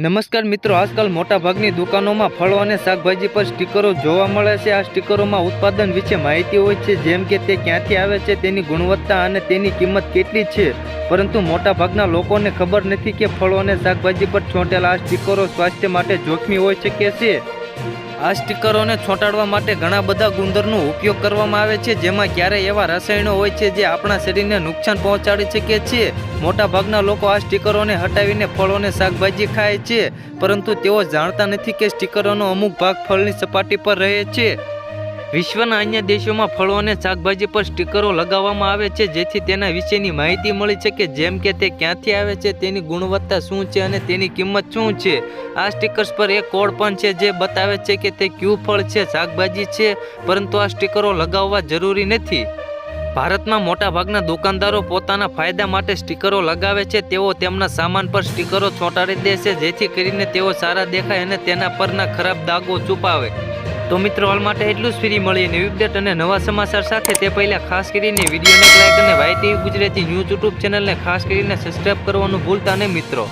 નમસ્કાર મિત્રો, આજકાલ મોટાભાગની દુકાનોમાં ફળો અને શાકભાજી પર સ્ટીકરો જોવા મળે છે. આ સ્ટીકરોમાં ઉત્પાદન વિશે માહિતી હોય છે, જેમ કે તે ક્યાંથી આવે છે, તેની ગુણવત્તા અને તેની કિંમત કેટલી છે. પરંતુ મોટાભાગના લોકોને ખબર નથી કે ફળો અને શાકભાજી પર ચોંટેલા આ સ્ટીકરો સ્વાસ્થ્ય માટે જોખમી હોઈ શકે છે. આ સ્ટીકરોને ચોંટાડવા માટે ઘણા બધા ગુણધર્મનો ઉપયોગ કરવામાં આવે છે, જેમાં ક્યારેય એવા રસાયણો હોય છે જે આપણા શરીરને નુકસાન પહોંચાડી શકે છે. મોટાભાગના લોકો આ સ્ટીકરોને હટાવીને ફળો અને શાકભાજી ખાય છે, પરંતુ તેઓ જાણતા નથી કે સ્ટીકરોનો અમુક ભાગ ફળની સપાટી પર રહે છે. વિશ્વના અન્ય દેશોમાં ફળો અને શાકભાજી પર સ્ટીકરો લગાવવામાં આવે છે, જેથી તેના વિશેની માહિતી મળી શકે, જેમ કે તે ક્યાંથી આવે છે, તેની ગુણવત્તા શું છે અને તેની કિંમત શું છે. આ સ્ટીકર્સ પર એક કોડ પણ છે જે બતાવે છે કે તે કયું ફળ છે, શાકભાજી છે, પરંતુ આ સ્ટીકરો લગાવવા જરૂરી નથી. ભારતમાં મોટાભાગના દુકાનદારો પોતાના ફાયદા માટે સ્ટીકરો લગાવે છે. તેઓ તેમના સામાન પર સ્ટીકરો ચોંટાડી દે છે, જેથી કરીને તેઓ સારા દેખાય અને તેના પરના ખરાબ દાગો છુપાવે. તો મિત્રો, હાલ માટે એટલું જ. ફ્રી મળીએ નવી અપડેટ અને નવા સમાચાર સાથે. તે પહેલાં ખાસ કરીને વિડીયોને લાઈક અને YTV ગુજરાતી ન્યૂઝ યુટ્યુબ ચેનલને ખાસ કરીને સબસ્ક્રાઈબ કરવાનું ભૂલતા નહીં મિત્રો.